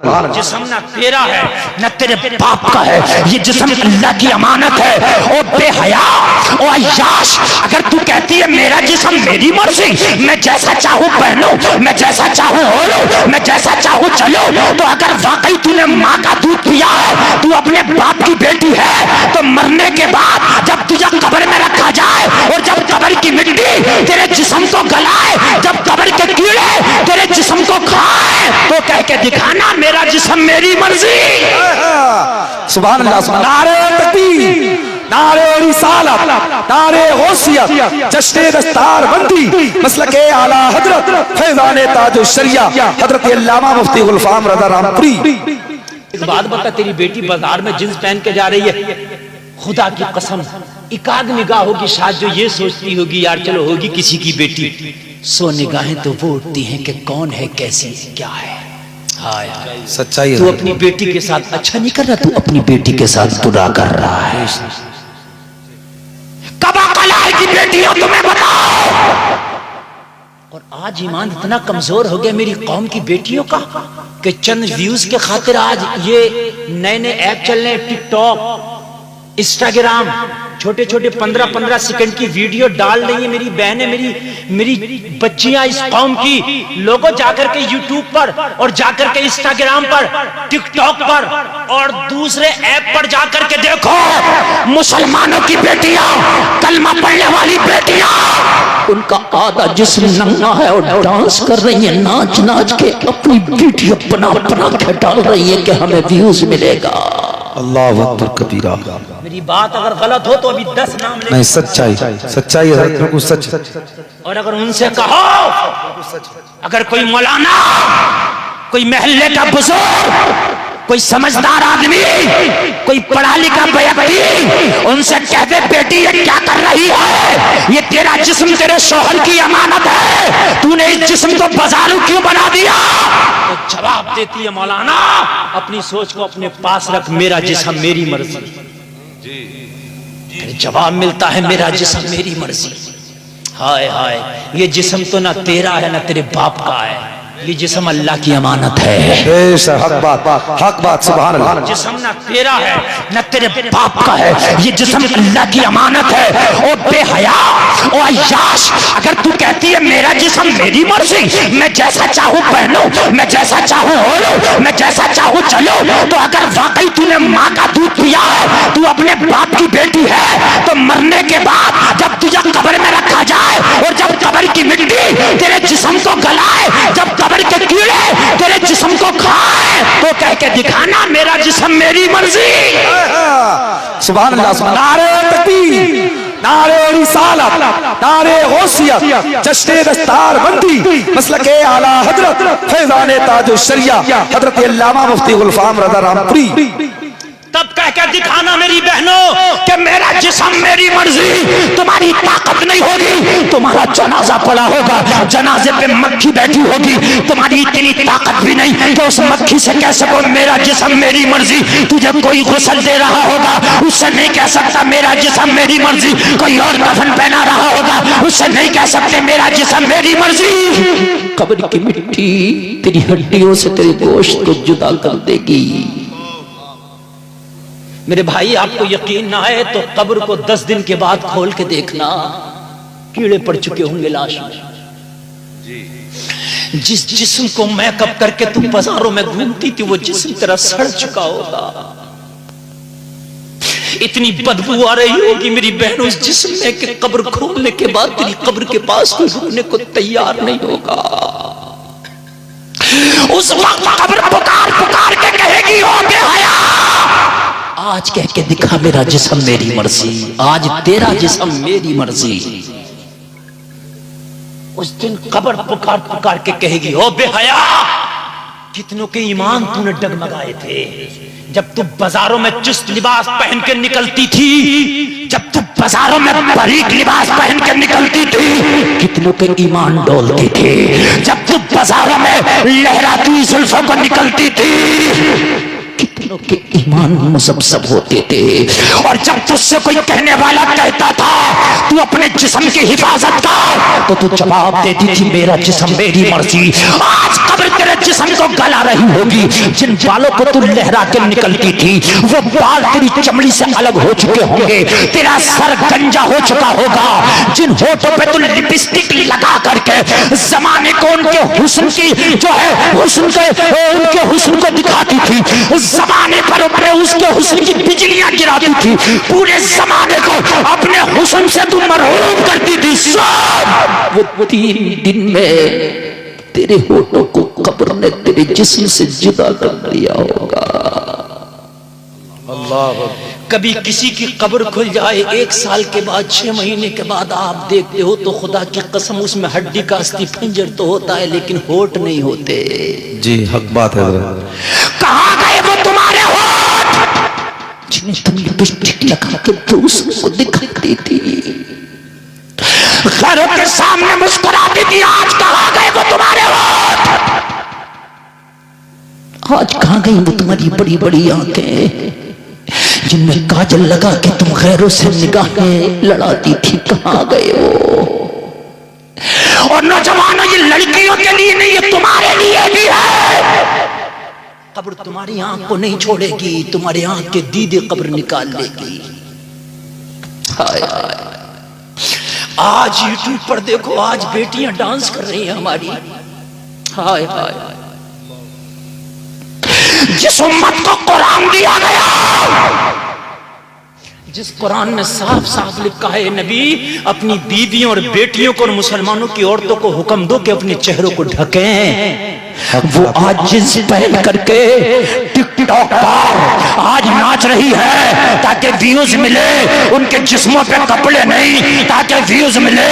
जिस्म ना तेरा है न तेरे बाप का है, ये जिस्म अल्लाह की अमानत है। ओ बेहया, ओ अय्याश, अगर तू कहती है मेरा जिस्म मेरी मर्जी, मैं जैसा चाहूँ पहनूं, मैं जैसा चाहूँ ओढ़ूं, मैं जैसा चाहूँ चलूं, तो अगर वाकई तूने माँ का दूध पिया है, तू अपने बाप की बेटी है, तो मरने के बाद जब तुझे कब्र में रखा जाए और जब कब्र की मिट्टी तेरे जिस्म को गलाए, जब कब्र के कीड़े तेरे जिस्म को खाए, तो कह के दिखाना मेरा जिस्म मेरी मर्जी। सुभान अल्लाह। नारे तकबीर, नारे रिसालत, नारे गौसियत, जश्न दस्तार बंदी, मसलके आला हजरत फैजान ताजुश शरिया हजरत अल्लामा मुफ्ती गुलफाम रज़ा रामपुरी। एक बात बता, तेरी बेटी बाजार में जींस पहन के जा रही है, खुदा की कसम एकाग निगाह होगी शायद जो ये सोचती होगी यार चलो होगी किसी की बेटी, 100 निगाहें तो वो उठती हैं कि कौन है, कैसी है, क्या है। हाँ यार सच्चाई। तू अपनी बेटी के साथ अच्छा नहीं कर रहा, तू अपनी बेटी के साथ बुरा कर रहा है। कब अकल आएगी बेटियों तुम्हें बताओ। और आज ईमान इतना कमजोर हो गया मेरी कौम की बेटियों का कि चंद व्यूज के खातिर आज ये नए नए ऐप चल रहे हैं, टिकटॉक, इंस्टाग्राम, छोटे छोटे 15-15 सेकंड की वीडियो डाल रही है मेरी बहनें, मेरी बच्चियां इस कौम की। लोगों जाकर के यूट्यूब पर और जाकर के इंस्टाग्राम पर, टिकटॉक पर और दूसरे ऐप पर जाकर के देखो मुसलमानों की बेटियां, कलमा पढ़ने वाली बेटियां, उनका आधा जिस्म नंगा है और डांस कर रही है, नाच नाच के अपनी वीडियो बना के डाल रही है कि हमें व्यूज मिलेगा। अल्लाह अकबर कबीरा। मेरी बात अगर गलत हो तो अभी 10 नाम ले। नहीं, सच्चाई सच्चाई है, बिल्कुल सच। और अगर उनसे कहो, अगर कोई मौलाना, कोई महल्ले का बुजुर्ग, कोई समझदार आदमी, कोई पढ़ा लिखा व्यक्ति उनसे कह दे बेटी ये क्या कर रही है, ये तेरा जिस्म तेरे शौहर की अमानत है, तूने इस जिस्म को बाजारू क्यों बना दिया, तो जवाब देती है मौलाना अपनी सोच को अपने पास रख, मेरा जिस्म मेरी मर्जी। जवाब मिलता है मेरा जिस्म मेरी मर्जी। हाय हाय, ये जिस्म तो ना तेरा है ना तेरे बाप का है, ये जिस्म अल्लाह की अमानत है। हक बात सुभान अल्लाह। जिस्म ना तेरा है ना तेरे बाप का है, ये जिस्म अल्लाह की अमानत है। ओ बेहया, ओ अय्याश, अगर तू कहती है मेरा जिस्म मेरी मर्जी, मैं जैसा चाहूँ पहनूं, मैं जैसा चाहूँ ओढ़ूं, मैं जैसा चाहूँ चलूं, तो अगर वाकई तूने माँ का दूध पिया है, तू अपने बाप की बेटी है, तो मरने के बाद जब तुझे कब्र में रखा जाए और जब कब्र की मिट्टी तेरे जिस्म को गलाए, जब कब्र के कीड़े तेरे जिस्म को खाए, तो कह के दिखाना मेरा जिस्म मेरी मर्जी। सुभान अल्लाह। नारे तकबीर, नारे रिसालत, नारे गौसियत, जश्न दस्तार बंदी, मसलके आला हजरत फैजान ताजुश शरिया हजरत अल्लामा मुफ्ती गुलफाम रज़ा रामपुरी। तब कह के दिखाना मेरी बहनों कि मेरा जिस्म मेरी मर्जी। तुम्हारी ताकत नहीं होगी, तुम्हारा जनाजा पड़ा होगा, जनाजे पे मक्खी बैठी होगी, तुम्हारी इतनी ताकत भी नहीं कि उस मक्खी से कह सको मेरा जिस्म मेरी मर्जी। तुझे कोई गुस्ल दे रहा होगा, उससे नहीं कह सकता मेरा जिस्म मेरी मर्जी। कोई और कफन पहना रहा होगा, उससे नहीं कह सकते मेरा जिस्म मेरी मर्जी। कब्र की मिट्टी तेरी हड्डियों से तेरे गोश्त को जुदा कर देगी। मेरे भाई आपको यकीन ना आए तो कब्र को 10 दिन के बाद खोल के देखना, कीड़े पड़ चुके होंगे लाश में। जिस जिस्म को मेकअप करके तुम बाजारों में घूमती थी वो जिस्म तेरा सड़ चुका होगा, इतनी बदबू आ रही होगी मेरी बहनों इस जिस्म में कि कब्र खोलने के बाद तेरी कब्र के पास कोई रुकने को तैयार नहीं होगा। उस वक्त कब्र पुकार पुकार के कहेगी ओ बेहया, आज कह के दिखा मेरा जिस्म मेरी मर्जी, आज तेरा जिस्म मेरी मर्जी। उस दिन कब्र पुकार पुकार के कहेगी ओ बेहया, कितनों के ईमान तूने डगमगाए थे जब तू बाजारों में चुस्त लिबास पहन के निकलती थी, जब तू बाजारों में बारीक लिबास पहन के निकलती थी, कितनों के ईमान डोलते थे। जब तू बाजारों में लहराती जुल्फों को निकलती थी, कितनों के ईमान मुसब्सब होते थे। और जब तुझसे कोई कहने वाला कहता था तू अपने जिस्म की हिफाजत कर, तो तू जवाब देती थी मेरा जिस्म मेरी मर्जी। आज कब्र तेरे जिस्म को गला रही होगी। जिन बालों को तू लहरा के निकलती थी वो बाल तेरी चमड़ी से अलग हो चुके होंगे, तेरा सर गंजा हो चुका होगा। जिन होठों पे तू लिपस्टिक लगा करके जमाने को उनके हुस्न की जो है हुस्न के उनके हुस्न को दिखाती थी, जमाने पर अपने उसके हुस्न की बिजलियां गिराती थी, पूरे जमाने को अपने हुस्न से तू मरहूम करती थी। सब वो 3 दिन में तेरे होठों को कब्र ने तेरे जिस्म से जुदा कर लिया होगा। अल्लाह। कभी किसी की कब्र खुल जाए 1 साल के बाद 6 महीने के बाद आप देखते हो तो खुदा की कसम उसमें हड्डी का अस्थि पंजर तो होता है लेकिन होठ नहीं होते। जी हक बात है। कहाँ गए वो तुम्हारे होठ जिन्हें तुम लिपस्टिक लगा के दूसरों को दिखाती थी, घरों के सामने मुस्कुराती थी, आज कहाँ गए वो तुम्हारे होठ? आज कहाँ गई वो तुम्हारी बड़ी बड़ी आंखें जिनमें काजल लगा के तुम गैरों से निगाहें लड़ाती थी, कहाँ गए वो? और नौजवानों ये लड़कियों के लिए नहीं, ये तुम्हारे लिए भी है। कब्र तुम्हारी आंख को नहीं छोड़ेगी, तुम्हारी आंख के दीदे कब्र निकाल लेगी। हाय हाय, आज यूट्यूब पर देखो, आज बेटियां डांस कर रही हैं हमारी। हाय हाय, जिस उम्मत को कुरान दिया गया, जिस कुरान में साफ साफ लिखा है नबी अपनी बीवियों और बेटियों को और मुसलमानों की औरतों को हुक्म दो कि अपने चेहरों को ढकें, वो आज जिस पहन करके टिकटॉक पर आज नाच रही है ताकि व्यूज मिले, उनके जिस्मों पे कपड़े नहीं ताकि व्यूज मिले।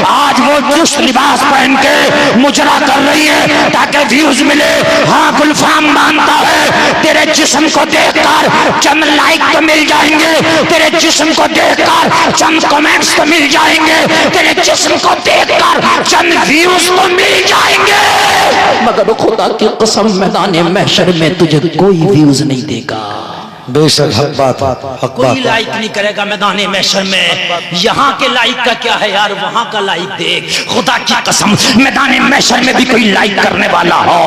आज वो चुस्त लिबास पहन के मुजरा कर रही है ताकि व्यूज मिले। हाँ, गुलफाम मानता है तेरे जिस्म को देखकर चंद लाइक तो मिल जाएंगे, तेरे जिस्म को देखकर चंद कमेंट्स तो मिल जाएंगे, तेरे जिस्म को देखकर चंद व्यूज तो मिल जाएंगे, मगर खुदा की कसम मैदान महशर में तुझे कोई व्यूज नहीं देगा। बेशक हक बात, हक कोई बात। लाइक नहीं करेगा मैदान महशर में। यहाँ के लाइक का क्या है यार, वहां का लाइक देख। खुदा की कसम मैदान महशर में भी कोई लाइक करने वाला हो,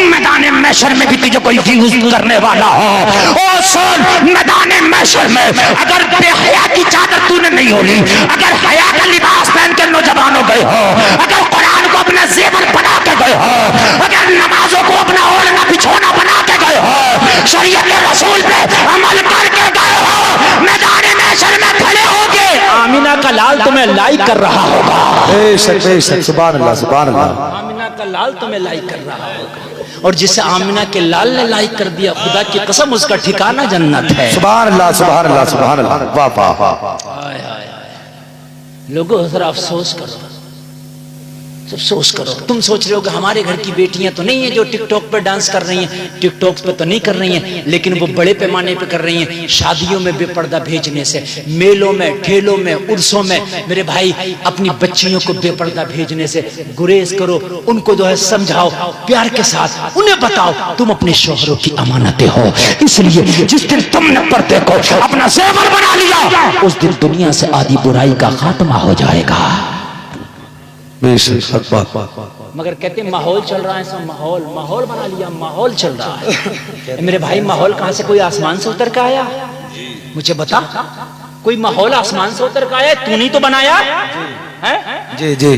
मैदान महशर में भी तुझे कोई व्यूज करने वाला हो। ओ सुन, मैदान महशर में अगर बेहया की चादर तूने नहीं ओढ़ी, अगर हया का लिबास पहन के नौजवान हो गए हो, अगर कुरान को अपना जेवर बना के गए हो, अगर नमाजों को अपना ओढ़ना बिछोना बना के गए हो, शरीयत के रसूल पे अमल करके गए हो, मैदान महशर में खड़े होके आमीना का लाल तुम्हें लाइक कर रहा होगा। बेशक बेशक, सुभान अल्लाह सुभान अल्लाह। आमीना का लाल तुम्हें लाइक कर रहा होगा, और जिसे आमीना के लाल ने लाइक कर दिया, खुदा की कसम उसका ठिकाना जन्नत है। सुभान अल्लाह सुभान अल्लाह सुभान अल्लाह। वाह वाह वाह। हाय हाय हाय, लोगों जरा अफसोस करो, अफसोस करो। तुम सोच रहे हो कि हमारे घर की बेटियां तो नहीं है जो टिकटॉक पर डांस कर रही हैं, टिकटॉक पे तो नहीं कर रही हैं, लेकिन वो बड़े पैमाने पे कर रही हैं। शादियों में बेपर्दा भेजने से, मेलों में, ठेलों में, उर्सों में मेरे भाई अपनी बच्चियों को बेपर्दा भेजने से गुरेज करो। उनको जो है समझाओ प्यार के साथ, उन्हें बताओ तुम अपने शोहरों की अमानतें हो। इसलिए जिस दिन तुमने पर्दे को अपना जेवर बना लिया, उस दिन दुनिया से आधी बुराई का खात्मा हो जाएगा। बेशक हक बात। मगर कहते माहौल चल रहा है, सब माहौल माहौल बना लिया, माहौल चल रहा है। मेरे भाई माहौल कहां से, कोई आसमान से उतर के आया? मुझे बता, कोई माहौल आसमान से उतर के आया? तू नहीं तो बनाया है? जी जी।